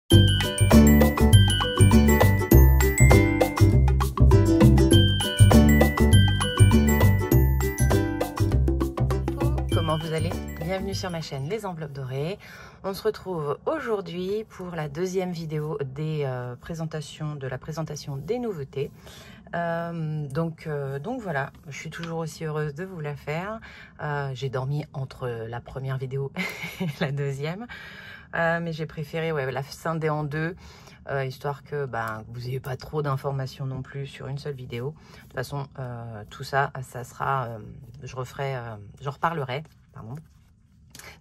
Comment vous allez? Bienvenue sur ma chaîne Les Enveloppes Dorées. On se retrouve aujourd'hui pour la deuxième vidéo de la présentation des nouveautés. Donc voilà, je suis toujours aussi heureuse de vous la faire. J'ai dormi entre la première vidéo et la deuxième, mais j'ai préféré la scinder en deux, histoire que vous n'ayez pas trop d'informations non plus sur une seule vidéo. De toute façon, tout ça, ça sera, j'en reparlerai. Pardon.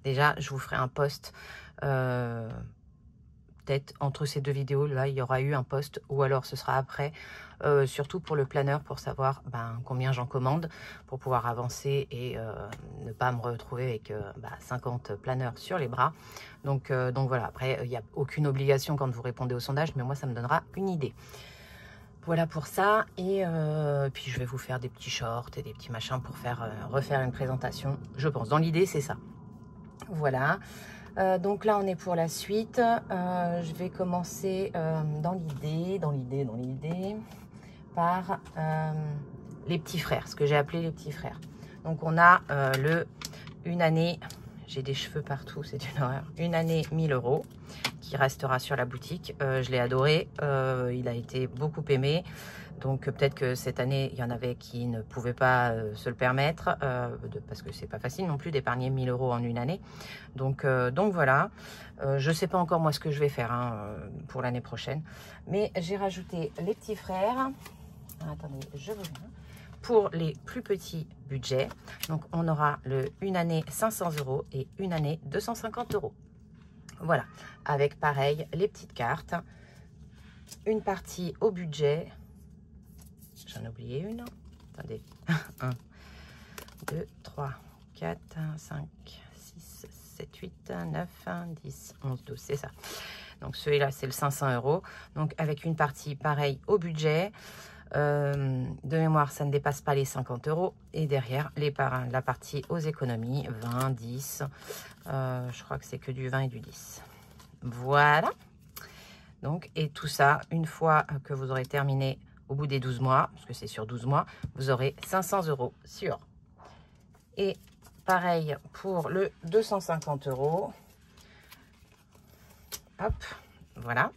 Déjà, je vous ferai un post. Peut-être entre ces deux vidéos, là, il y aura eu un post, ou alors ce sera après, surtout pour le planeur, pour savoir combien j'en commande, pour pouvoir avancer et ne pas me retrouver avec 50 planeurs sur les bras. Donc voilà, après, il n'y a aucune obligation quand vous répondez au sondage, mais moi, ça me donnera une idée. Voilà pour ça, et puis je vais vous faire des petits shorts et des petits machins pour refaire une présentation, je pense. Dans l'idée, c'est ça. Voilà. Donc là, on est pour la suite. Je vais commencer dans l'idée par les petits frères, ce que j'ai appelé les petits frères. Donc on a une année, j'ai des cheveux partout, c'est une horreur. Une année 1000 € qui restera sur la boutique. Je l'ai adoré, il a été beaucoup aimé. Donc peut-être que cette année, il y en avait qui ne pouvaient pas se le permettre, parce que c'est pas facile non plus d'épargner 1000 € en une année. Donc voilà, je sais pas encore moi ce que je vais faire pour l'année prochaine. Mais j'ai rajouté les petits frères. Attendez, je reviens. Pour les plus petits budgets, donc on aura une année 500 € et une année 250 €. Voilà, avec pareil les petites cartes, une partie au budget. J'en ai oublié une. Attendez. 1, 2, 3, 4, 5, 6, 7, 8, 9, 10, 11, 12. C'est ça. Donc celui-là, c'est le 500 €. Donc avec une partie pareille au budget. De mémoire, ça ne dépasse pas les 50 €. Et derrière, la partie aux économies, 20, 10. Je crois que c'est que du 20 et du 10. Voilà. Donc, et tout ça, une fois que vous aurez terminé au bout des 12 mois, parce que c'est sur 12 mois, vous aurez 500 € sur. Et pareil pour le 250 €. Hop, voilà.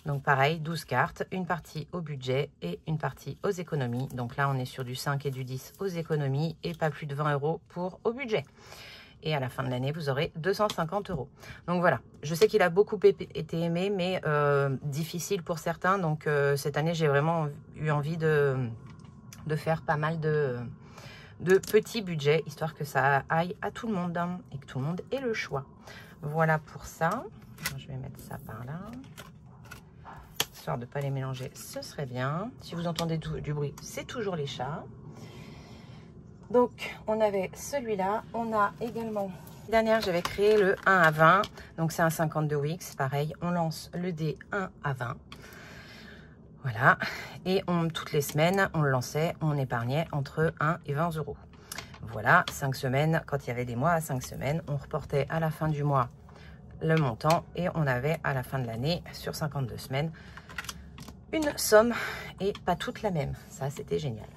Donc pareil, 12 cartes, une partie au budget et une partie aux économies. Donc là, on est sur du 5 et du 10 aux économies et pas plus de 20 € au budget. Et à la fin de l'année, vous aurez 250 €. Donc voilà, je sais qu'il a beaucoup été aimé, mais difficile pour certains. Donc cette année, j'ai vraiment eu envie de faire pas mal de petits budgets, histoire que ça aille à tout le monde et que tout le monde ait le choix. Voilà pour ça. Je vais mettre ça par là. Histoire de ne pas les mélanger, ce serait bien. Si vous entendez du bruit, c'est toujours les chats. Donc, on avait celui-là. On a également... Dernière, j'avais créé le 1 à 20. Donc, c'est un 52 Wix. Pareil, on lance le dé 1 à 20. Voilà. Et toutes les semaines, on le lançait. On épargnait entre 1 et 20 €. Voilà, 5 semaines. Quand il y avait des mois à 5 semaines, on reportait à la fin du mois le montant. Et on avait à la fin de l'année, sur 52 semaines, une somme et pas toute la même. Ça, c'était génial.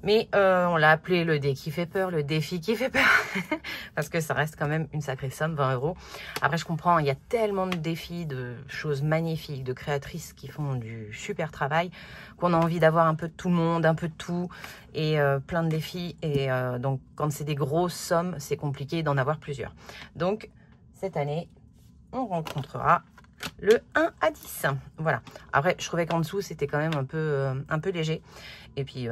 Mais on l'a appelé le dé qui fait peur, le défi qui fait peur. Parce que ça reste quand même une sacrée somme, 20 €. Après, je comprends, il y a tellement de défis, de choses magnifiques, de créatrices qui font du super travail, qu'on a envie d'avoir un peu de tout le monde, un peu de tout, et plein de défis. Et donc, quand c'est des grosses sommes, c'est compliqué d'en avoir plusieurs. Donc, cette année, on rencontrera le 1 à 10. Voilà. Après, je trouvais qu'en dessous, c'était quand même un peu léger. Et puis,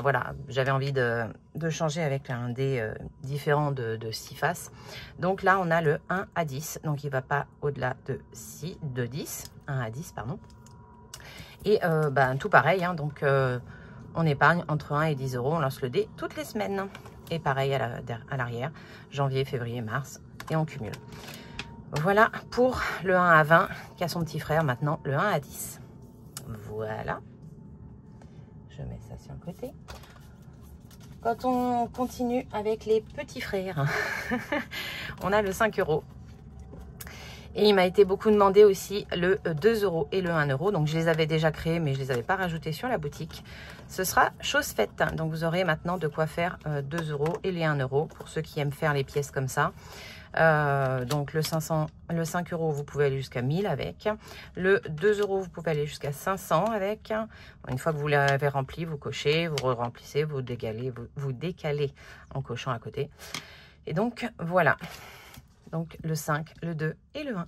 voilà, j'avais envie de changer avec un dé différent de 6 faces. Donc là, on a le 1 à 10. Donc, il ne va pas au-delà de 10. 1 à 10, pardon. Et tout pareil. Donc, on épargne entre 1 et 10 €. On lance le dé toutes les semaines. Et pareil à l'arrière. Janvier, février, mars. Et on cumule. Voilà pour le 1 à 20 qui a son petit frère maintenant, le 1 à 10. Voilà. Je mets ça sur le côté. Quand on continue avec les petits frères, on a le 5 €. Et il m'a été beaucoup demandé aussi le 2 € et le 1 €. Donc je les avais déjà créés, mais je les avais pas rajoutés sur la boutique. Ce sera chose faite. Donc vous aurez maintenant de quoi faire 2 € et les 1 € pour ceux qui aiment faire les pièces comme ça. Donc le 5 €, vous pouvez aller jusqu'à 1000 avec. Le 2 €, vous pouvez aller jusqu'à 500 avec. Une fois que vous l'avez rempli, vous cochez, vous remplissez, vous décalez en cochant à côté. Et donc voilà. Donc le 5, le 2 et le 1.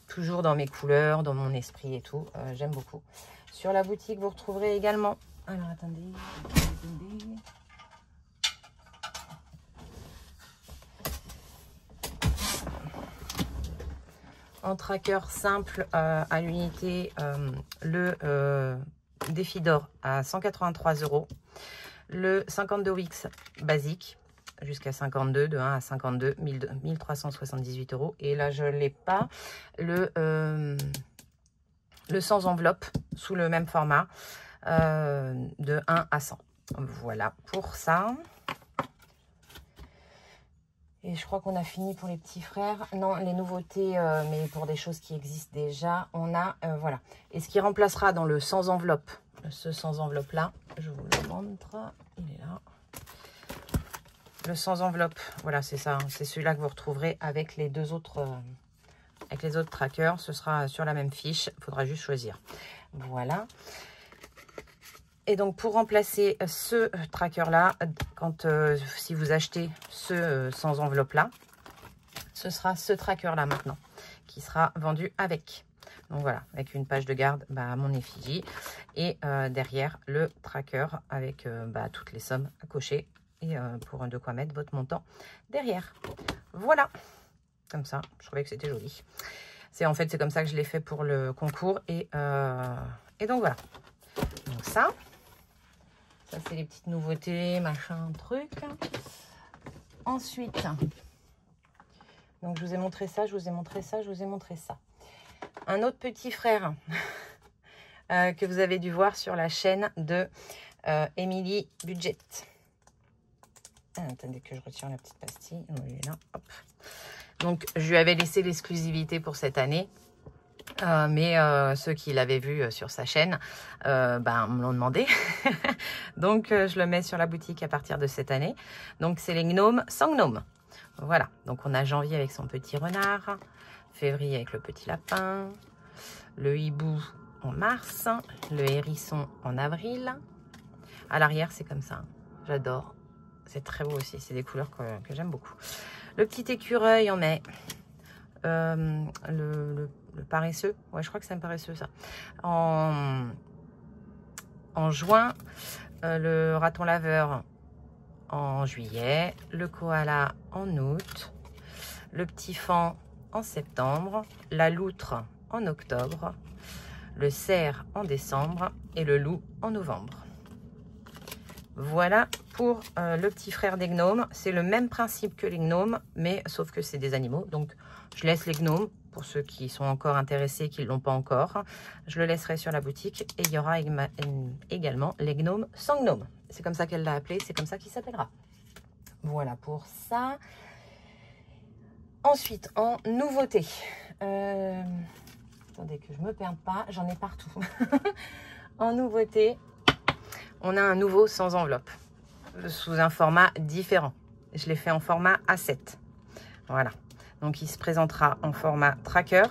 Toujours dans mes couleurs, dans mon esprit et tout. J'aime beaucoup. Sur la boutique, vous retrouverez également... Alors attendez. En tracker simple à l'unité, le défi d'or à 183 €. Le 52 Wix basique jusqu'à 52, de 1 à 52, 1378 €. Et là, je ne l'ai pas. Le sans enveloppe sous le même format de 1 à 100. Voilà pour ça. Et je crois qu'on a fini pour les petits frères. Non, les nouveautés, mais pour des choses qui existent déjà, on a, voilà. Et ce qui remplacera dans le sans enveloppe, ce sans enveloppe là, je vous le montre, il est là. Le sans enveloppe, voilà, c'est ça, c'est celui-là que vous retrouverez avec les deux autres, avec les autres trackers. Ce sera sur la même fiche, il faudra juste choisir. Voilà. Et donc, pour remplacer ce tracker-là, si vous achetez ce sans enveloppe-là, ce sera ce tracker-là maintenant, qui sera vendu avec. Donc voilà, avec une page de garde, mon effigie. Et derrière, le tracker avec toutes les sommes à cocher. Et pour de quoi mettre votre montant derrière. Voilà. Comme ça, je trouvais que c'était joli. En fait, c'est comme ça que je l'ai fait pour le concours. Et donc, voilà. Donc ça... Ça, c'est les petites nouveautés, machin, truc. Ensuite, donc je vous ai montré ça, je vous ai montré ça, je vous ai montré ça. Un autre petit frère que vous avez dû voir sur la chaîne de Émilie Budget. Attendez que je retire la petite pastille. Il est là. Hop. Donc, je lui avais laissé l'exclusivité pour cette année. Mais ceux qui l'avaient vu sur sa chaîne me l'ont demandé. Donc je le mets sur la boutique à partir de cette année. Donc c'est les gnomes sans gnome. Voilà, donc on a janvier avec son petit renard, février avec le petit lapin, le hibou en mars, le hérisson en avril. À l'arrière c'est comme ça, j'adore. C'est très beau aussi, c'est des couleurs que j'aime beaucoup. Le petit écureuil en mai. Le paresseux, ouais, je crois que c'est un paresseux ça. En juin, le raton laveur en juillet, le koala en août, le petit faon en septembre, la loutre en octobre, le cerf en décembre et le loup en novembre. Voilà pour le petit frère des gnomes. C'est le même principe que les gnomes, mais sauf que c'est des animaux. Donc, je laisse les gnomes pour ceux qui sont encore intéressés, qui ne l'ont pas encore. Je le laisserai sur la boutique. Et il y aura également les gnomes sans gnome. C'est comme ça qu'elle l'a appelé. C'est comme ça qu'il s'appellera. Voilà pour ça. Ensuite, en nouveauté. Attendez que je ne me perde pas. J'en ai partout. En nouveauté, on a un nouveau sans enveloppe. Sous un format différent. Je l'ai fait en format A7. Voilà. Donc, il se présentera en format tracker.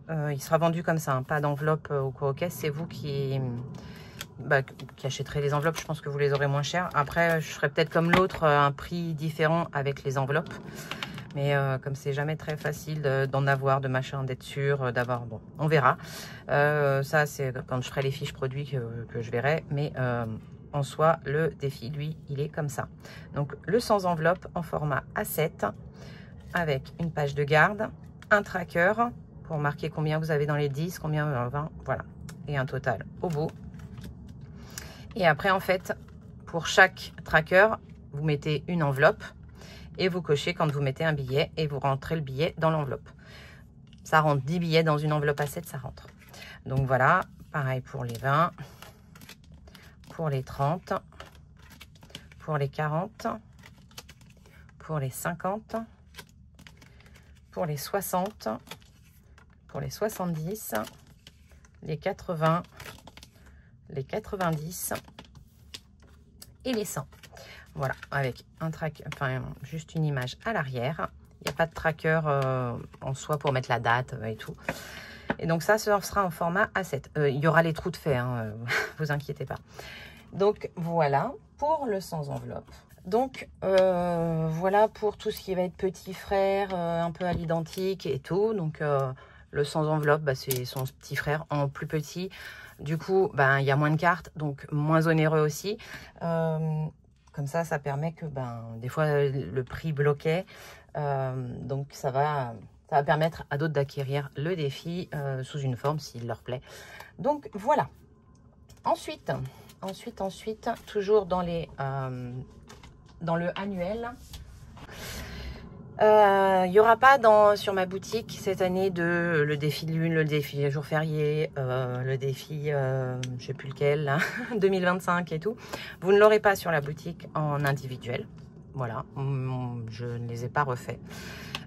Il sera vendu comme ça, hein, pas d'enveloppe ou quoi aux caisses. C'est vous qui achèterez les enveloppes. Je pense que vous les aurez moins chères. Après, je ferai peut-être comme l'autre, un prix différent avec les enveloppes. Mais comme c'est jamais très facile d'en avoir, de machin, d'être sûr, d'avoir... Bon, on verra. Ça, c'est quand je ferai les fiches produits que je verrai. Mais en soi, le défi, lui, il est comme ça. Donc, le sans enveloppe en format A7 avec une page de garde, un tracker pour marquer combien vous avez dans les 10, combien dans le 20, voilà. Et un total au bout. Et après, en fait, pour chaque tracker, vous mettez une enveloppe. Et vous cochez quand vous mettez un billet et vous rentrez le billet dans l'enveloppe. Ça rentre 10 billets dans une enveloppe A7, ça rentre. Donc voilà, pareil pour les 20, pour les 30, pour les 40, pour les 50, pour les 60, pour les 70, les 80, les 90 et les 100. Voilà, avec un track, enfin juste une image à l'arrière. Il n'y a pas de tracker en soi pour mettre la date et tout. Et donc ça sera en format A7. Il y aura les trous de fait, hein, vous inquiétez pas. Donc voilà pour le sans enveloppe. Donc voilà pour tout ce qui va être petit frère, un peu à l'identique et tout. Donc le sans enveloppe, bah, c'est son petit frère en plus petit. Du coup, bah, il y a moins de cartes, donc moins onéreux aussi. Comme ça permet que des fois le prix bloquait. Donc ça va permettre à d'autres d'acquérir le défi sous une forme s'il leur plaît. Donc voilà. Ensuite, toujours dans le annuel. Il n'y aura pas sur ma boutique cette année le défi de lune, le défi jour férié, le défi, je sais plus lequel, là, 2025 et tout. Vous ne l'aurez pas sur la boutique en individuel. Voilà, je ne les ai pas refaits.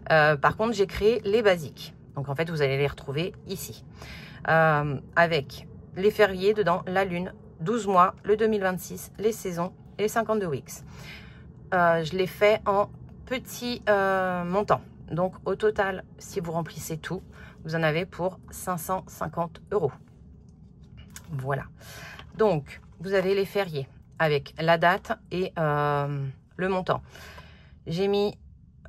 Par contre, j'ai créé les basiques. Donc, en fait, vous allez les retrouver ici. Avec les fériés dedans, la lune, 12 mois, le 2026, les saisons et les 52 weeks. Je l'ai fait en petit montant. Donc, au total, si vous remplissez tout, vous en avez pour 550 €. Voilà. Donc, vous avez les fériés avec la date et le montant. J'ai mis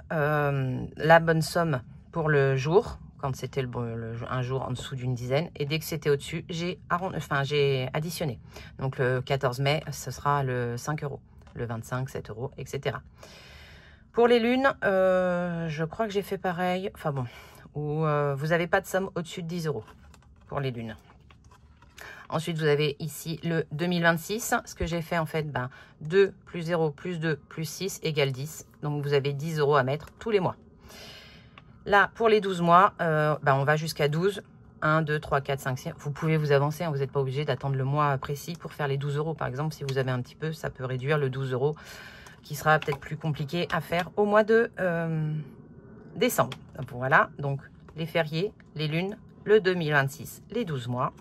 la bonne somme pour le jour, quand c'était un jour en dessous d'une dizaine. Et dès que c'était au-dessus, j'ai additionné. Donc, le 14 mai, ce sera le 5 €. Le 25, 7 €, etc. Pour les lunes, je crois que j'ai fait pareil. Enfin bon, où vous n'avez pas de somme au-dessus de 10 € pour les lunes. Ensuite, vous avez ici le 2026. Ce que j'ai fait, en fait, 2 plus 0 plus 2 plus 6 égale 10. Donc, vous avez 10 € à mettre tous les mois. Là, pour les 12 mois, on va jusqu'à 12. 1, 2, 3, 4, 5, 6. Vous pouvez vous avancer. Hein, vous n'êtes pas obligé d'attendre le mois précis pour faire les 12 €. Par exemple, si vous avez un petit peu, ça peut réduire le 12 € qui sera peut-être plus compliqué à faire au mois de décembre. Voilà, donc les fériés, les lunes, le 2026, les 12 mois.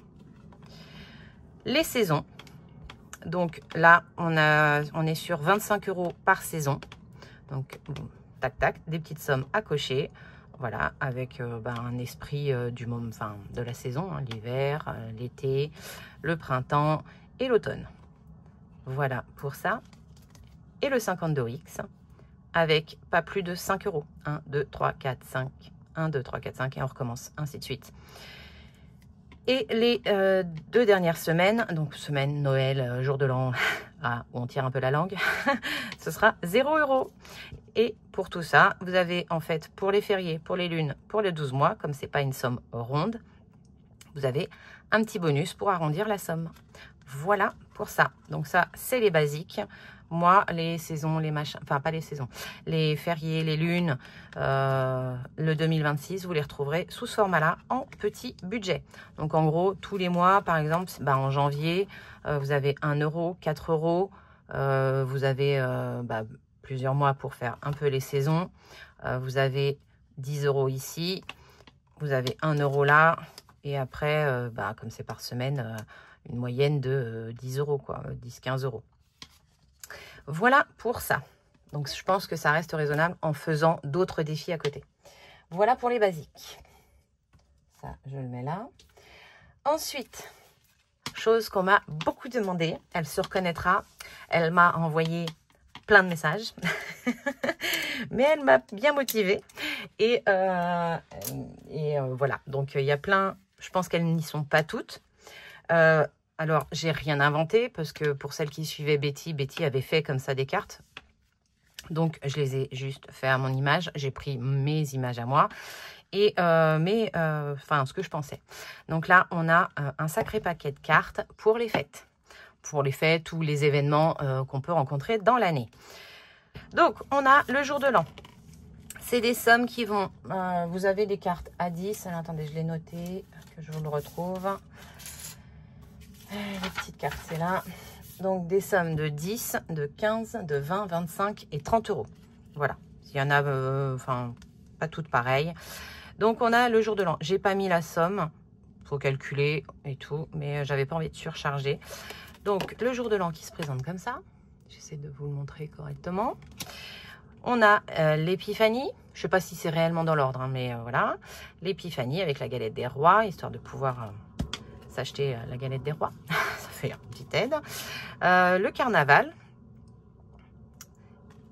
Les saisons, donc là, on est sur 25 € par saison. Donc, bon, tac, tac, des petites sommes à cocher. Voilà, avec un esprit de la saison, hein, l'hiver, l'été, le printemps et l'automne. Voilà pour ça. Et le 52 weeks, avec pas plus de 5 €. 1, 2, 3, 4, 5. 1, 2, 3, 4, 5 et on recommence, ainsi de suite. Et les 2 dernières semaines, donc semaine Noël, jour de l'an, où on tire un peu la langue, ce sera 0 €. Et pour tout ça, vous avez en fait pour les fériés, pour les lunes, pour les 12 mois, comme c'est pas une somme ronde, vous avez un petit bonus pour arrondir la somme. Voilà pour ça. Donc ça, c'est les basiques. Moi, les saisons, les machins, enfin pas les saisons, les fériés, les lunes, le 2026, vous les retrouverez sous ce format-là en petit budget. Donc en gros, tous les mois, par exemple, en janvier, vous avez 1 €, 4 €. Vous avez plusieurs mois pour faire un peu les saisons. Vous avez 10 € ici. Vous avez 1 € là. Et après, comme c'est par semaine, une moyenne de 10 €, quoi, 10-15 €. Voilà pour ça. Donc, je pense que ça reste raisonnable en faisant d'autres défis à côté. Voilà pour les basiques. Ça, je le mets là. Ensuite, chose qu'on m'a beaucoup demandé. Elle se reconnaîtra. Elle m'a envoyé plein de messages. Mais elle m'a bien motivée. Et voilà. Donc, il y a plein... Je pense qu'elles n'y sont pas toutes. Alors, j'ai rien inventé parce que pour celles qui suivaient Betty avait fait comme ça des cartes. Donc, je les ai juste fait à mon image. J'ai pris mes images à moi et ce que je pensais. Donc là, on a un sacré paquet de cartes pour les fêtes. Pour les fêtes ou les événements qu'on peut rencontrer dans l'année. Donc, on a le jour de l'an. C'est des sommes qui vont... vous avez des cartes à 10. Alors, attendez, je l'ai noté, que je vous le retrouve. Les petites cartes, c'est là. Donc, des sommes de 10, de 15, de 20, 25 et 30 €. Voilà. Il y en a... pas toutes pareilles. Donc on a le jour de l'an. J'ai pas mis la somme, faut calculer et tout, mais j'avais pas envie de surcharger. Donc le jour de l'an qui se présente comme ça. J'essaie de vous le montrer correctement. On a l'épiphanie. Je sais pas si c'est réellement dans l'ordre, hein, mais voilà. L'épiphanie avec la galette des rois, histoire de pouvoir s'acheter la galette des rois. Ça fait une petite aide. Le carnaval.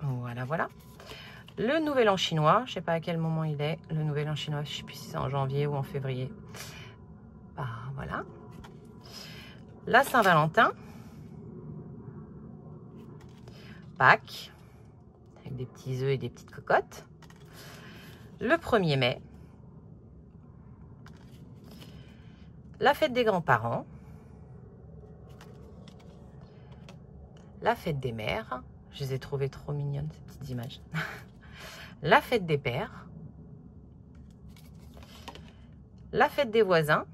Voilà, voilà. Le nouvel an chinois, je sais pas à quel moment il est. Le nouvel an chinois, je sais plus si c'est en janvier ou en février. Bah, voilà. La Saint-Valentin. Pâques. Avec des petits œufs et des petites cocottes. Le 1er mai. La fête des grands-parents. La fête des mères. Je les ai trouvées trop mignonnes, ces petites images. La fête des pères. La fête des voisins.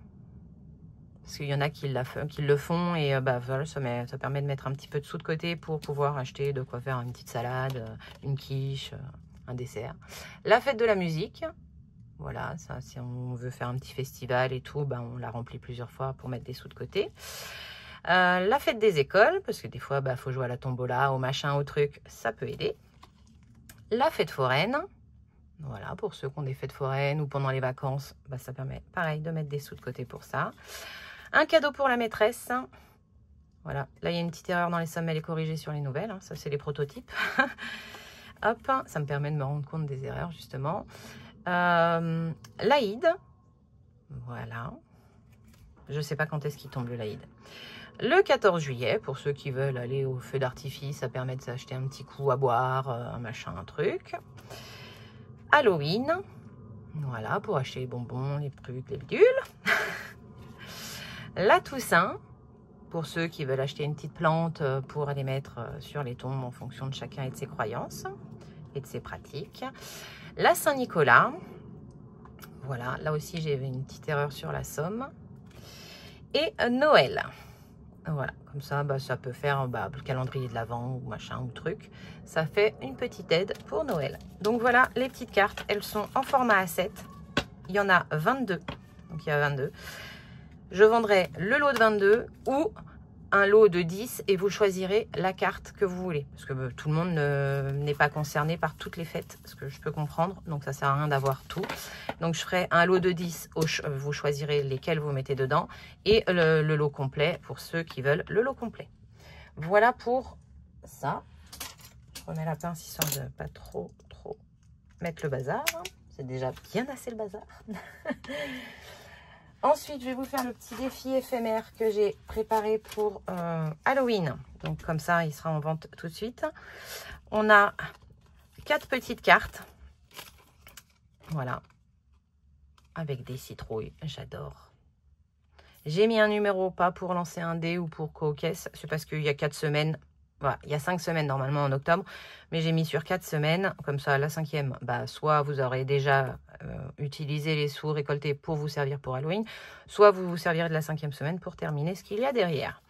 Parce qu'il y en a qui le font et bah, voilà, ça permet de mettre un petit peu de sous de côté pour pouvoir acheter de quoi faire une petite salade, une quiche, un dessert. La fête de la musique. Voilà, ça, si on veut faire un petit festival et tout, bah, on la remplit plusieurs fois pour mettre des sous de côté. La fête des écoles, parce que des fois, bah, faut jouer à la tombola, au machin, au truc, ça peut aider. La fête foraine, voilà, pour ceux qui ont des fêtes foraines ou pendant les vacances, bah, ça permet, pareil, de mettre des sous de côté pour ça. Un cadeau pour la maîtresse, voilà, là, il y a une petite erreur dans les sommes, elle est corrigée sur les nouvelles, hein, ça, c'est les prototypes. Hop, ça me permet de me rendre compte des erreurs, justement. L'Aïd, voilà, je ne sais pas quand est-ce qu'il tombe le l'Aïd. Le 14 juillet, pour ceux qui veulent aller au feu d'artifice, ça permet de s'acheter un petit coup à boire, un machin, un truc. Halloween, voilà, pour acheter les bonbons, les trucs, les bidules. La Toussaint, pour ceux qui veulent acheter une petite plante pour aller mettre sur les tombes en fonction de chacun et de ses croyances et de ses pratiques. La Saint-Nicolas, voilà, là aussi j'ai une petite erreur sur la somme. Et Noël. Voilà, comme ça, bah, ça peut faire le calendrier de l'Avent ou machin ou truc. Ça fait une petite aide pour Noël. Donc voilà, les petites cartes, elles sont en format A7. Il y en a 22. Donc il y a 22. Je vendrai le lot de 22 ou un lot de 10 et vous choisirez la carte que vous voulez. Parce que tout le monde n'est pas concerné par toutes les fêtes, ce que je peux comprendre. Donc ça sert à rien d'avoir tout. Donc je ferai un lot de 10, vous choisirez lesquels vous mettez dedans. Et le lot complet pour ceux qui veulent le lot complet. Voilà pour ça. Je remets la pince histoire de pas trop mettre le bazar. C'est déjà bien assez le bazar. Ensuite, je vais vous faire le petit défi éphémère que j'ai préparé pour Halloween. Donc, comme ça, il sera en vente tout de suite. On a 4 petites cartes. Voilà. Avec des citrouilles. J'adore. J'ai mis un numéro, pas pour lancer un dé ou pour co-caisse. C'est parce qu'il y a 4 semaines. Voilà, il y a 5 semaines normalement en octobre. Mais j'ai mis sur 4 semaines. Comme ça, la 5e, bah, soit vous aurez déjà utilisé les sous récoltés pour vous servir pour Halloween. Soit vous vous servirez de la 5e semaine pour terminer ce qu'il y a derrière.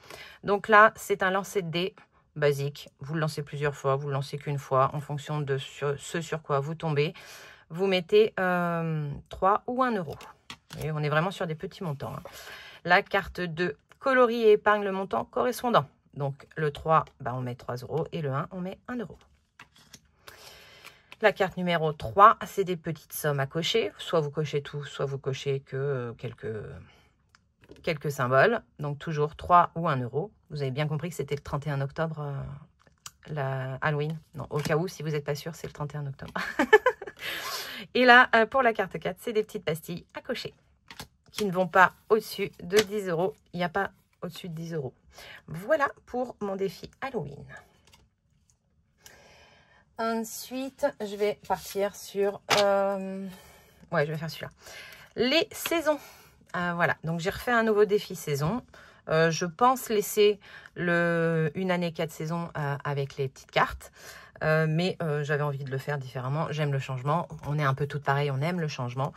Donc là, c'est un lancer de dés basique. Vous le lancez plusieurs fois. Vous le lancez qu'une fois en fonction de ce sur quoi vous tombez. Vous mettez 3 ou 1 euro. Et on est vraiment sur des petits montants. Hein. La carte 2 colorie et épargne le montant correspondant. Donc le 3, bah, on met 3 euros et le 1, on met 1 euro. La carte numéro 3, c'est des petites sommes à cocher. Soit vous cochez tout, soit vous cochez que quelques symboles. Donc toujours 3 ou 1 euro. Vous avez bien compris que c'était le 31 octobre, la Halloween. Non, au cas où, si vous n'êtes pas sûr, c'est le 31 octobre. Et là, pour la carte 4, c'est des petites pastilles à cocher qui ne vont pas au-dessus de 10 euros. Il n'y a pas au-dessus de 10 euros. Voilà pour mon défi Halloween. Ensuite, je vais partir sur... ouais, je vais faire celui-là. Les saisons. Voilà, donc j'ai refait un nouveau défi saison. Je pense laisser une année 4 saisons avec les petites cartes. Mais j'avais envie de le faire différemment. J'aime le changement. On est un peu toutes pareilles, on aime le changement.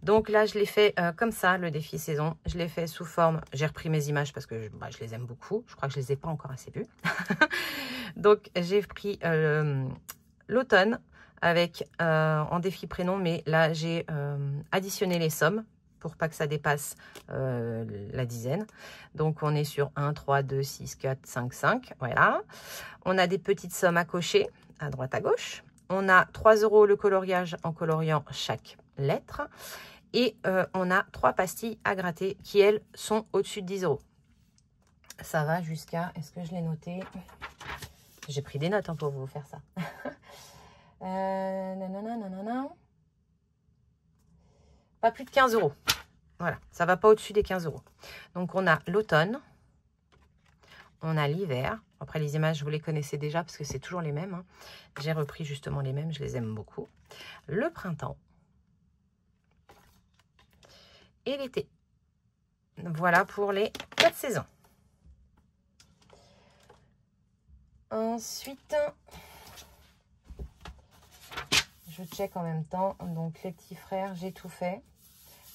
Donc là, je l'ai fait comme ça, le défi saison. Je l'ai fait sous forme... J'ai repris mes images parce que je les aime beaucoup. Je crois que je les ai pas encore assez vues. Donc, j'ai pris l'automne avec en défi prénom, mais là j'ai additionné les sommes pour pas que ça dépasse la dizaine. Donc on est sur 1, 3, 2, 6, 4, 5, 5. Voilà. On a des petites sommes à cocher à droite à gauche. On a 3 € le coloriage en coloriant chaque lettre. Et on a 3 pastilles à gratter qui, elles, sont au-dessus de 10 €. Ça va jusqu'à... Est-ce que je l'ai noté? J'ai pris des notes hein, pour vous faire ça. Nanana. Pas plus de 15 €. Voilà, ça va pas au-dessus des 15 €. Donc, on a l'automne. On a l'hiver. Après, les images, vous les connaissez déjà parce que c'est toujours les mêmes. Hein. J'ai repris justement les mêmes. Je les aime beaucoup. Le printemps. Et l'été. Voilà pour les 4 saisons. Ensuite, je check en même temps. Donc, les petits frères, j'ai tout fait.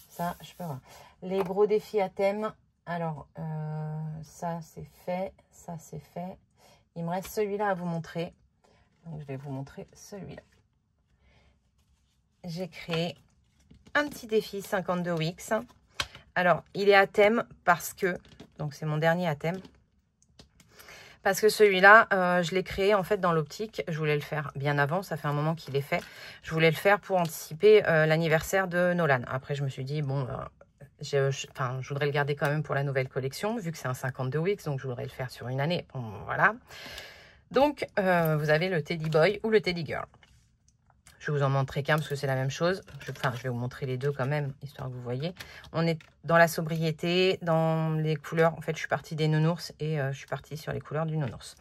Ça, je peux voir. Les gros défis à thème. Alors, ça, c'est fait. Ça, c'est fait. Il me reste celui-là à vous montrer. Donc, je vais vous montrer celui-là. J'ai créé un petit défi 52 Wix. Alors, il est à thème parce que... Donc, c'est mon dernier à thème. Parce que celui-là, je l'ai créé en fait dans l'optique. Je voulais le faire bien avant. Ça fait un moment qu'il est fait. Je voulais le faire pour anticiper l'anniversaire de Nolan. Après, je me suis dit, bon, je voudrais le garder quand même pour la nouvelle collection, vu que c'est un 52 Wix. Donc, je voudrais le faire sur une année. Bon, voilà. Donc, vous avez le Teddy Boy ou le Teddy Girl. Je vais vous en montrer qu'un parce que c'est la même chose. Je vais vous montrer les deux quand même, histoire que vous voyez. On est dans la sobriété, dans les couleurs. En fait, je suis partie des nounours et je suis partie sur les couleurs du nounours.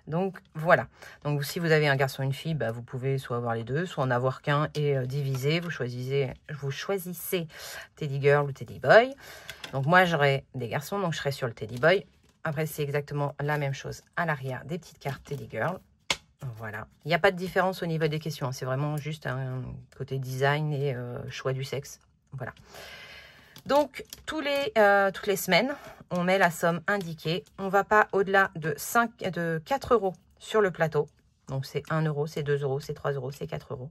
Donc, voilà. Donc, si vous avez un garçon et une fille, bah, vous pouvez soit avoir les deux, soit en avoir qu'un et diviser. Vous choisissez Teddy Girl ou Teddy Boy. Donc, moi, j'aurai des garçons, donc je serai sur le Teddy Boy. Après, c'est exactement la même chose à l'arrière des petites cartes Teddy Girl. Voilà, il n'y a pas de différence au niveau des questions, hein. C'est vraiment juste un côté design et choix du sexe. Voilà. Donc, toutes les semaines, on met la somme indiquée. On ne va pas au-delà de 4 € sur le plateau. Donc, c'est 1 €, c'est 2 €, c'est 3 €, c'est 4 €.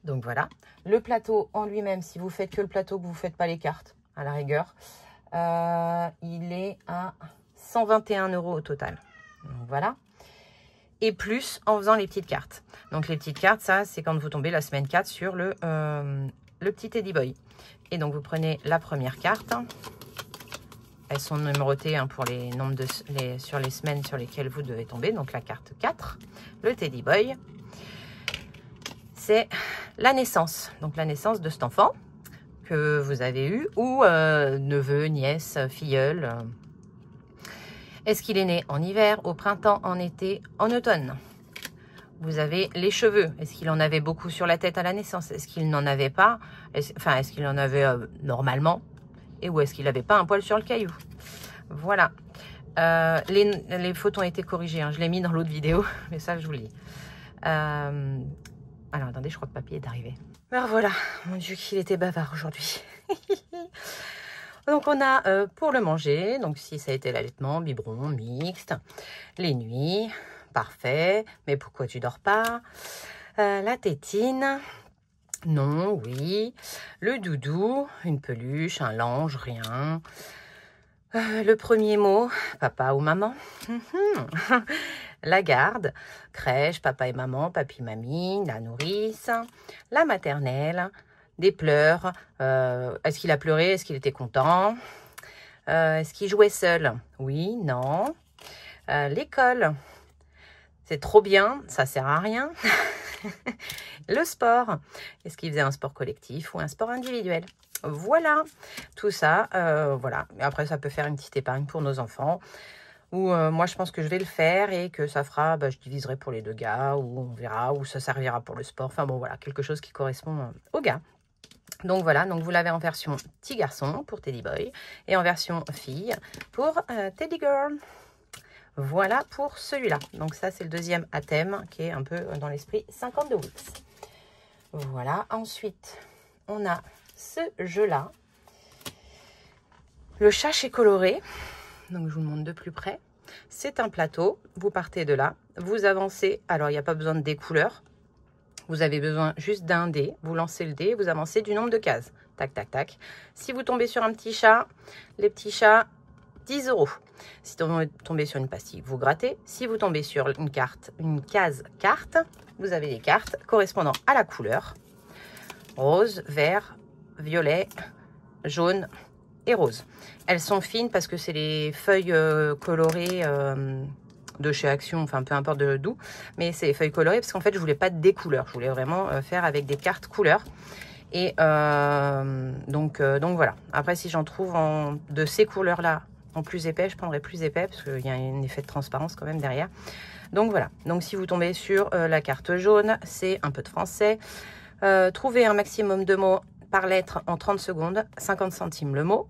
Donc, voilà. Le plateau en lui-même, si vous faites que le plateau, que vous ne faites pas les cartes, à la rigueur, il est à 121 € au total. Donc, voilà. Et plus en faisant les petites cartes. Donc les petites cartes, ça c'est quand vous tombez la semaine 4 sur le petit Teddy Boy. Et donc vous prenez la première carte. Elles sont numérotées hein, pour les nombres sur les semaines sur lesquelles vous devez tomber. Donc la carte 4, le Teddy Boy. C'est la naissance. Donc la naissance de cet enfant que vous avez eu. Ou neveu, nièce, filleul. Est-ce qu'il est né en hiver, au printemps, en été, en automne? Vous avez les cheveux. Est-ce qu'il en avait beaucoup sur la tête à la naissance? Est-ce qu'il n'en avait pas? Est-ce qu'il en avait normalement? Et où est-ce qu'il n'avait pas un poil sur le caillou? Voilà. Les photos ont été corrigées. Hein. Je l'ai mis dans l'autre vidéo, mais ça, je vous le dis. Alors, attendez, je crois que papy est arrivé. Alors voilà. Mon Dieu, qu'il était bavard aujourd'hui. Donc, on a pour le manger, donc si ça a été l'allaitement, biberon, mixte, les nuits, parfait, mais pourquoi tu dors pas? La tétine, non, oui, le doudou, une peluche, un linge, rien. Le premier mot, papa ou maman. La garde, crèche, papa et maman, papy, mamie, la nourrice, la maternelle. Des pleurs, est-ce qu'il a pleuré, est-ce qu'il était content, est-ce qu'il jouait seul, oui, non, l'école, c'est trop bien, ça sert à rien, le sport, est-ce qu'il faisait un sport collectif ou un sport individuel, voilà, tout ça, voilà, et après ça peut faire une petite épargne pour nos enfants, ou moi je pense que je vais le faire et que ça fera, je diviserai pour les deux gars, ou on verra, ou ça servira pour le sport, enfin bon voilà, quelque chose qui correspond aux gars. Donc voilà, donc vous l'avez en version petit garçon pour Teddy Boy et en version fille pour Teddy Girl. Voilà pour celui-là. Donc ça, c'est le deuxième à thème qui est un peu dans l'esprit 52 Wix. Voilà, ensuite, on a ce jeu-là. Le chat chez coloré. Donc je vous le montre de plus près. C'est un plateau, vous partez de là, vous avancez. Alors il n'y a pas besoin de des couleurs. Vous avez besoin juste d'un dé. Vous lancez le dé, vous avancez du nombre de cases. Tac, tac, tac. Si vous tombez sur un petit chat, les petits chats, 10 €. Si vous tombez sur une pastille, vous grattez. Si vous tombez sur une case carte, vous avez des cartes correspondant à la couleur. Rose, vert, violet, jaune et rose. Elles sont fines parce que c'est les feuilles colorées de chez Action, enfin peu importe d'où, mais c'est les feuilles colorées parce qu'en fait je voulais pas des couleurs, je voulais vraiment faire avec des cartes couleurs. Et donc voilà. Après, si j'en trouve de ces couleurs là en plus épais, je prendrai plus épais parce qu'il y a un effet de transparence quand même derrière. Donc voilà. Donc si vous tombez sur la carte jaune, c'est un peu de français. Trouvez un maximum de mots par lettre en 30 secondes, 50 centimes le mot.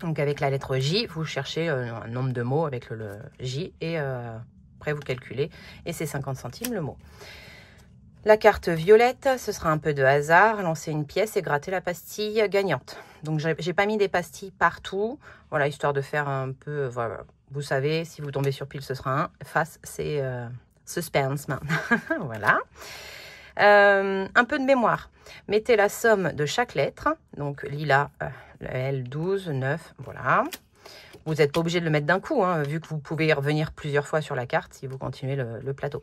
Donc avec la lettre J, vous cherchez un nombre de mots avec le J et après vous calculez et c'est 50 centimes le mot. La carte violette, ce sera un peu de hasard, lancer une pièce et gratter la pastille gagnante. Donc j'ai pas mis des pastilles partout, voilà, histoire de faire un peu, voilà. Vous savez, si vous tombez sur pile, ce sera 1. Face, c'est suspense. Voilà. Un peu de mémoire. Mettez la somme de chaque lettre. Donc lilas, L, 12, 9, voilà. Vous n'êtes pas obligé de le mettre d'un coup, hein, vu que vous pouvez y revenir plusieurs fois sur la carte si vous continuez le plateau.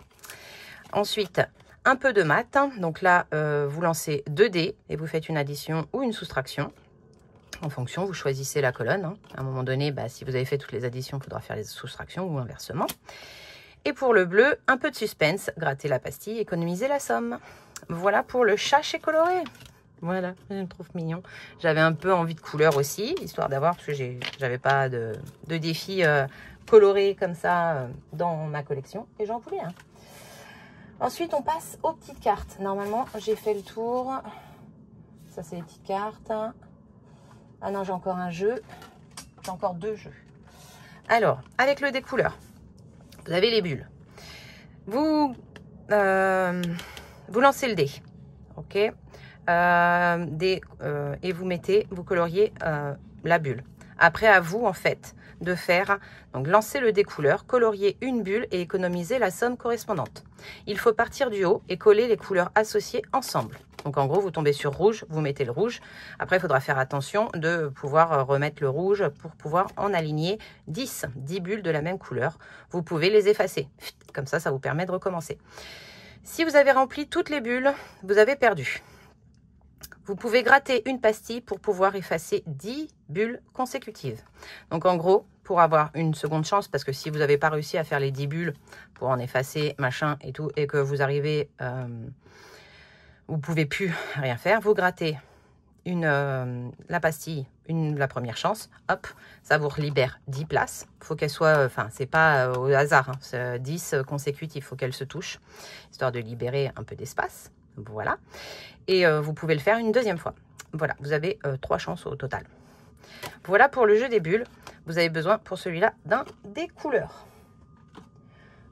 Ensuite, un peu de maths. Donc là, vous lancez 2 dés et vous faites une addition ou une soustraction. En fonction, vous choisissez la colonne. Hein. À un moment donné, si vous avez fait toutes les additions, il faudra faire les soustractions ou inversement. Et pour le bleu, un peu de suspense, gratter la pastille, économiser la somme. Voilà pour le chat chez Coloré. Voilà, je le trouve mignon. J'avais un peu envie de couleur aussi, histoire d'avoir, parce que j'avais pas de défi coloré comme ça dans ma collection. Et j'en voulais un. Ensuite, on passe aux petites cartes. Normalement, j'ai fait le tour. Ça, c'est les petites cartes. Ah non, j'ai encore un jeu. J'ai encore 2 jeux. Alors, avec le découleur. Vous avez les bulles. Vous lancez le dé. Ok. Et vous coloriez la bulle. Après, à vous, en fait, de faire, donc lancer le dé couleur, colorier une bulle et économiser la somme correspondante. Il faut partir du haut et coller les couleurs associées ensemble. Donc en gros, vous tombez sur rouge, vous mettez le rouge. Après, il faudra faire attention de pouvoir remettre le rouge pour pouvoir en aligner 10 bulles de la même couleur. Vous pouvez les effacer. Comme ça, ça vous permet de recommencer. Si vous avez rempli toutes les bulles, vous avez perdu. Vous pouvez gratter une pastille pour pouvoir effacer 10 bulles consécutives. Donc en gros, pour avoir une seconde chance, parce que si vous n'avez pas réussi à faire les 10 bulles pour en effacer, machin et tout, et que vous arrivez, vous ne pouvez plus rien faire, vous grattez la pastille, la première chance, hop, ça vous libère 10 places. Il faut qu'elle soit, enfin, c'est pas au hasard, hein, c'est 10 consécutifs, il faut qu'elle se touche, histoire de libérer un peu d'espace. Voilà. Et vous pouvez le faire une deuxième fois. Voilà, vous avez 3 chances au total. Voilà pour le jeu des bulles. Vous avez besoin pour celui-là d'un des couleurs.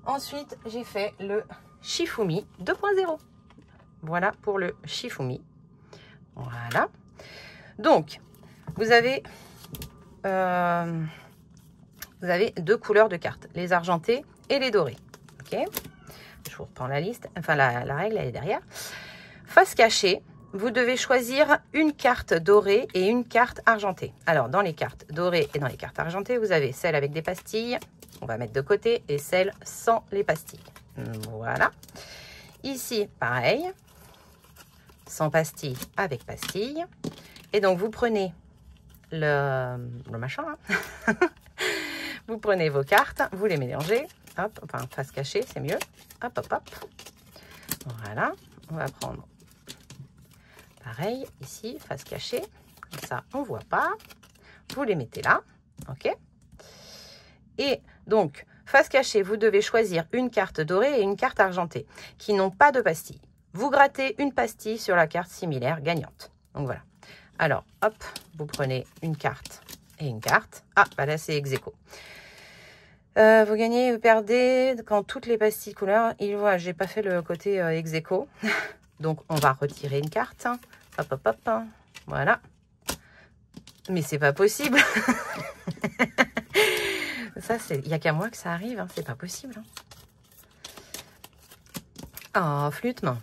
Ensuite, j'ai fait le Shifumi 2.0. Voilà pour le Shifumi. Voilà. Donc, vous avez 2 couleurs de cartes, les argentées et les dorées. Ok. Je vous reprends la liste, enfin la règle, elle est derrière. Face cachée, vous devez choisir une carte dorée et une carte argentée. Alors, dans les cartes dorées et dans les cartes argentées, vous avez celle avec des pastilles, on va mettre de côté, et celle sans les pastilles. Voilà. Ici, pareil, sans pastilles, avec pastilles. Et donc, vous prenez le machin, hein. Vous prenez vos cartes, vous les mélangez. Hop, enfin, face cachée, c'est mieux. Hop, hop, hop. Voilà. On va prendre pareil, ici, face cachée. Comme ça, on ne voit pas. Vous les mettez là. OK. Et donc, face cachée, vous devez choisir une carte dorée et une carte argentée qui n'ont pas de pastille. Vous grattez une pastille sur la carte similaire gagnante. Donc, voilà. Alors, hop, vous prenez une carte et une carte. Ah, bah là, c'est ex aequo. Vous gagnez, vous perdez quand toutes les pastilles couleurs. Il voit, j'ai pas fait le côté ex aequo. Donc, on va retirer une carte. Hop, hop, hop. Voilà. Mais c'est pas possible. Ça, il n'y a qu'à moi que ça arrive. Hein. C'est pas possible. Hein. Oh, flûtement.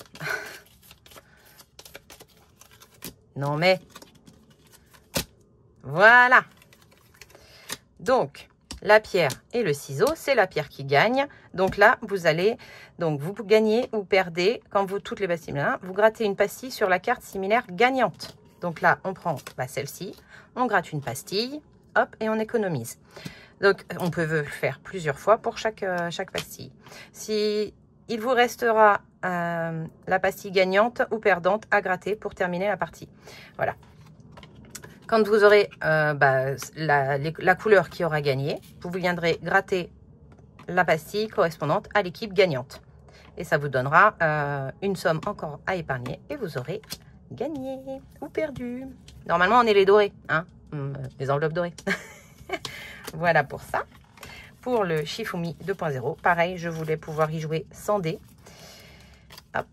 Non mais, voilà. Donc, la pierre et le ciseau, c'est la pierre qui gagne. Donc là, vous allez, donc vous gagnez ou perdez, quand vous, toutes les pastilles, là, vous grattez une pastille sur la carte similaire gagnante. Donc là, on prend celle-ci, on gratte une pastille, hop, et on économise. Donc, on peut le faire plusieurs fois pour chaque pastille. Si il vous restera la pastille gagnante ou perdante à gratter pour terminer la partie. Voilà. Quand vous aurez la couleur qui aura gagné, vous viendrez gratter la pastille correspondante à l'équipe gagnante. Et ça vous donnera une somme encore à épargner et vous aurez gagné ou perdu. Normalement, on est les dorés, hein, les enveloppes dorées. Voilà pour ça. Pour le Shifumi 2.0, pareil, je voulais pouvoir y jouer sans dés. Hop.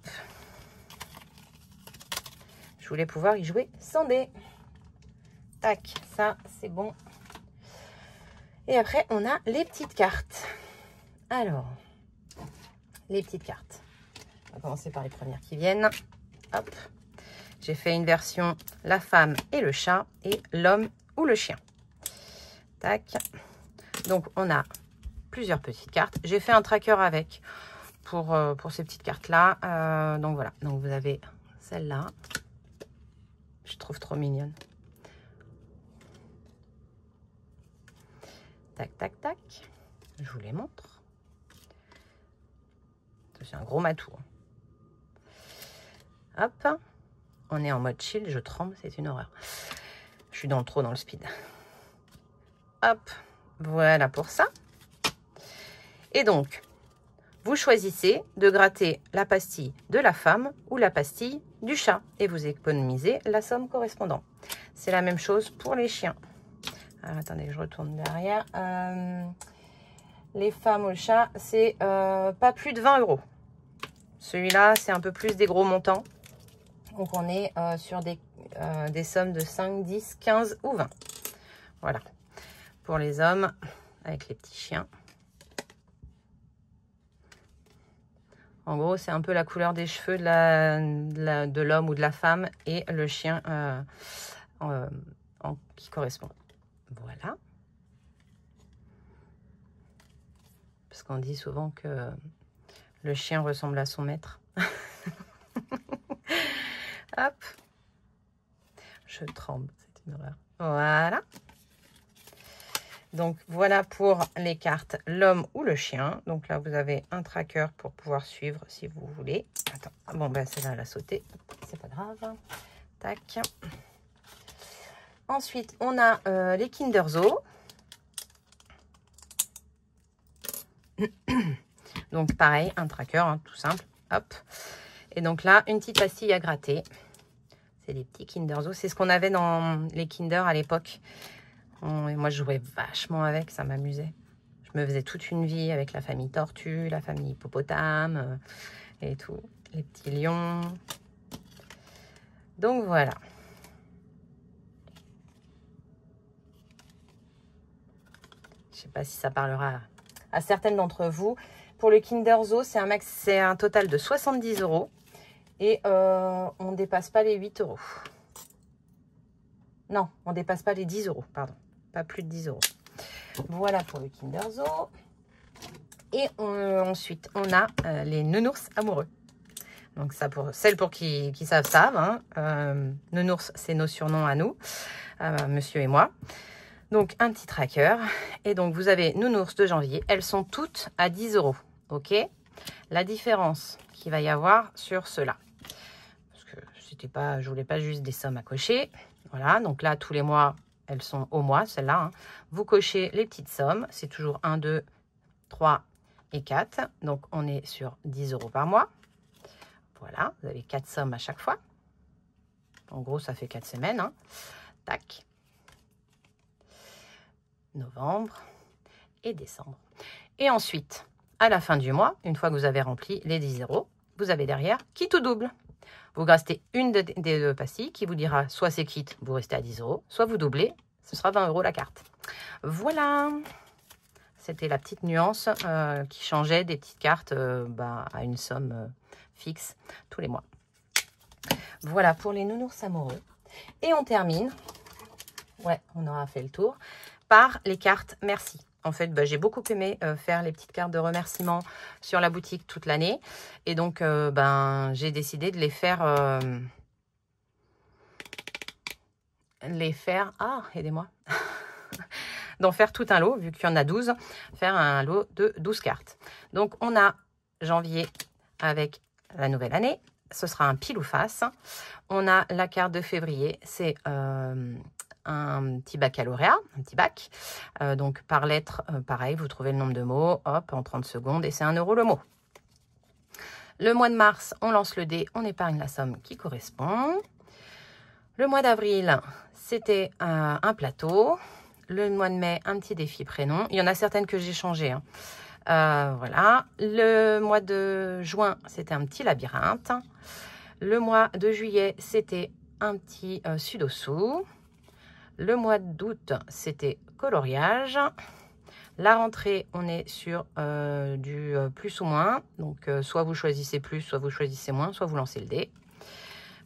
Je voulais pouvoir y jouer sans dés. Tac, ça c'est bon. Et après, on a les petites cartes. Alors, les petites cartes. On va commencer par les premières qui viennent. Hop. J'ai fait une version la femme et le chat et l'homme ou le chien. Tac. Donc, on a plusieurs petites cartes. J'ai fait un tracker avec pour ces petites cartes-là. Donc, voilà. Donc, vous avez celle-là. Je trouve trop mignonne. Tac, tac, tac. Je vous les montre. C'est un gros matou. Hop. On est en mode chill. Je tremble. C'est une horreur. Je suis trop dans le speed. Hop. Voilà pour ça. Et donc, vous choisissez de gratter la pastille de la femme ou la pastille du chat. Et vous économisez la somme correspondante. C'est la même chose pour les chiens. Alors, attendez, je retourne derrière. Les femmes ou le chat, c'est pas plus de 20 €. Celui-là, c'est un peu plus des gros montants. Donc, on est sur des sommes de 5, 10, 15 ou 20. Voilà. Pour les hommes, avec les petits chiens. En gros, c'est un peu la couleur des cheveux de l'homme ou de la femme et le chien qui correspond. Voilà. Parce qu'on dit souvent que le chien ressemble à son maître. Hop. Je tremble, c'est une horreur. Voilà. Donc, voilà pour les cartes l'homme ou le chien. Donc là, vous avez un tracker pour pouvoir suivre si vous voulez. Attends, bon, ben celle-là, elle a sauté. C'est pas grave. Tac. Ensuite, on a les Kinder Zo. Donc, pareil, un tracker, hein, tout simple. Hop. Et donc là, une petite pastille à gratter. C'est des petits Kinder Zo. C'est ce qu'on avait dans les Kinder à l'époque. Et moi, je jouais vachement avec, ça m'amusait. Je me faisais toute une vie avec la famille tortue, la famille hippopotame et tout. Les petits lions. Donc, voilà. Je ne sais pas si ça parlera à certaines d'entre vous. Pour le Kinder Zo, c'est un total de 70 €. Et on ne dépasse pas les 8 €. Non, on ne dépasse pas les 10 €, pardon. Pas plus de 10 €. Voilà pour le Kinder Zo. Et ensuite, on a les nounours amoureux. Donc, ça pour celles qui savent. Hein. Nounours, c'est nos surnoms à nous, monsieur et moi. Donc, un petit tracker. Et donc, vous avez nounours de janvier. Elles sont toutes à 10 €. OK? La différence qu'il va y avoir sur ceux-là. Parce que je voulais pas juste des sommes à cocher. Voilà. Donc là, tous les mois, elles sont au mois, celles-là. Hein. Vous cochez les petites sommes. C'est toujours 1, 2, 3 et 4. Donc, on est sur 10 € par mois. Voilà. Vous avez 4 sommes à chaque fois. En gros, ça fait 4 semaines. Hein. Tac. Novembre et décembre. Et ensuite, à la fin du mois, une fois que vous avez rempli les 10 €, vous avez derrière qui tout double. Vous grattez une des deux pastilles qui vous dira soit c'est quitte, vous restez à 10 €, soit vous doublez, ce sera 20 € la carte. Voilà. C'était la petite nuance qui changeait des petites cartes à une somme fixe tous les mois. Voilà pour les nounours amoureux. Et on termine, ouais, on aura fait le tour, par les cartes merci. En fait, bah, j'ai beaucoup aimé faire les petites cartes de remerciement sur la boutique toute l'année. Et donc, ben, j'ai décidé de les faire... ah, aidez-moi. D'en faire tout un lot, vu qu'il y en a 12. Faire un lot de 12 cartes. Donc, on a janvier avec la nouvelle année. Ce sera un pile ou face. On a la carte de février. C'est... un petit baccalauréat, un petit bac. Donc, par lettre, pareil, vous trouvez le nombre de mots, hop, en 30 secondes, et c'est 1 € le mot. Le mois de mars, on lance le dé, on épargne la somme qui correspond. Le mois d'avril, c'était un plateau. Le mois de mai, un petit défi prénom. Il y en a certaines que j'ai changées, hein. Voilà. Le mois de juin, c'était un petit labyrinthe. Le mois de juillet, c'était un petit sudoku. Le mois d'août, c'était coloriage. La rentrée, on est sur du plus ou moins. Donc, soit vous choisissez plus, soit vous choisissez moins, soit vous lancez le dé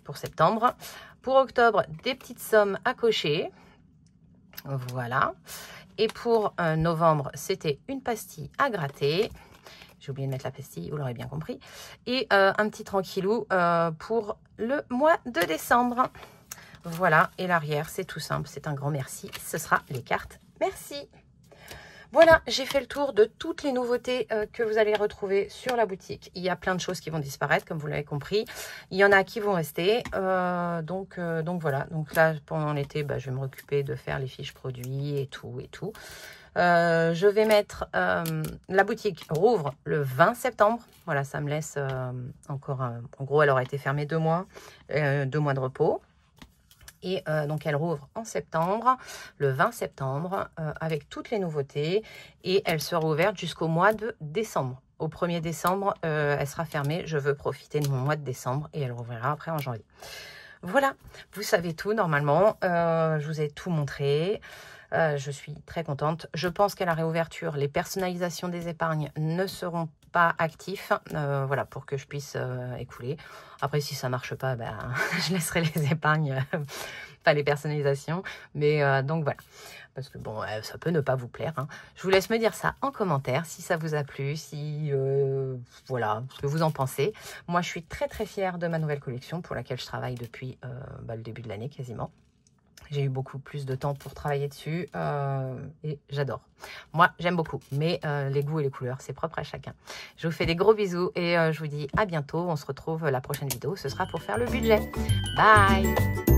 pour septembre. Pour octobre, des petites sommes à cocher. Voilà. Et pour novembre, c'était une pastille à gratter. J'ai oublié de mettre la pastille, vous l'aurez bien compris. Et un petit tranquillou pour le mois de décembre. Voilà, et l'arrière, c'est tout simple, c'est un grand merci. Ce sera les cartes merci. Voilà, j'ai fait le tour de toutes les nouveautés que vous allez retrouver sur la boutique. Il y a plein de choses qui vont disparaître, comme vous l'avez compris. Il y en a qui vont rester. Donc voilà, donc là, pendant l'été, bah, je vais me occuper de faire les fiches produits et tout et tout. Je vais mettre, la boutique rouvre le 20 septembre. Voilà, ça me laisse encore, en gros, elle aura été fermée 2 mois, 2 mois de repos. Et donc, elle rouvre en septembre, le 20 septembre, avec toutes les nouveautés. Et elle sera ouverte jusqu'au mois de décembre. Au 1er décembre, elle sera fermée. Je veux profiter de mon mois de décembre et elle rouvrira après en janvier. Voilà, vous savez tout normalement. Je vous ai tout montré. Je suis très contente. Je pense qu'à la réouverture, les personnalisations des épargnes ne seront pas actifs. Voilà, pour que je puisse écouler. Après, si ça marche pas, ben, je laisserai les épargnes, pas les personnalisations. Mais donc voilà. Parce que bon, ça peut ne pas vous plaire, hein. Je vous laisse me dire ça en commentaire, si ça vous a plu, si voilà, ce que vous en pensez. Moi, je suis très très fière de ma nouvelle collection pour laquelle je travaille depuis le début de l'année quasiment. J'ai eu beaucoup plus de temps pour travailler dessus et j'adore. Moi, j'aime beaucoup, mais les goûts et les couleurs, c'est propre à chacun. Je vous fais des gros bisous et je vous dis à bientôt. On se retrouve la prochaine vidéo. Ce sera pour faire le budget. Bye!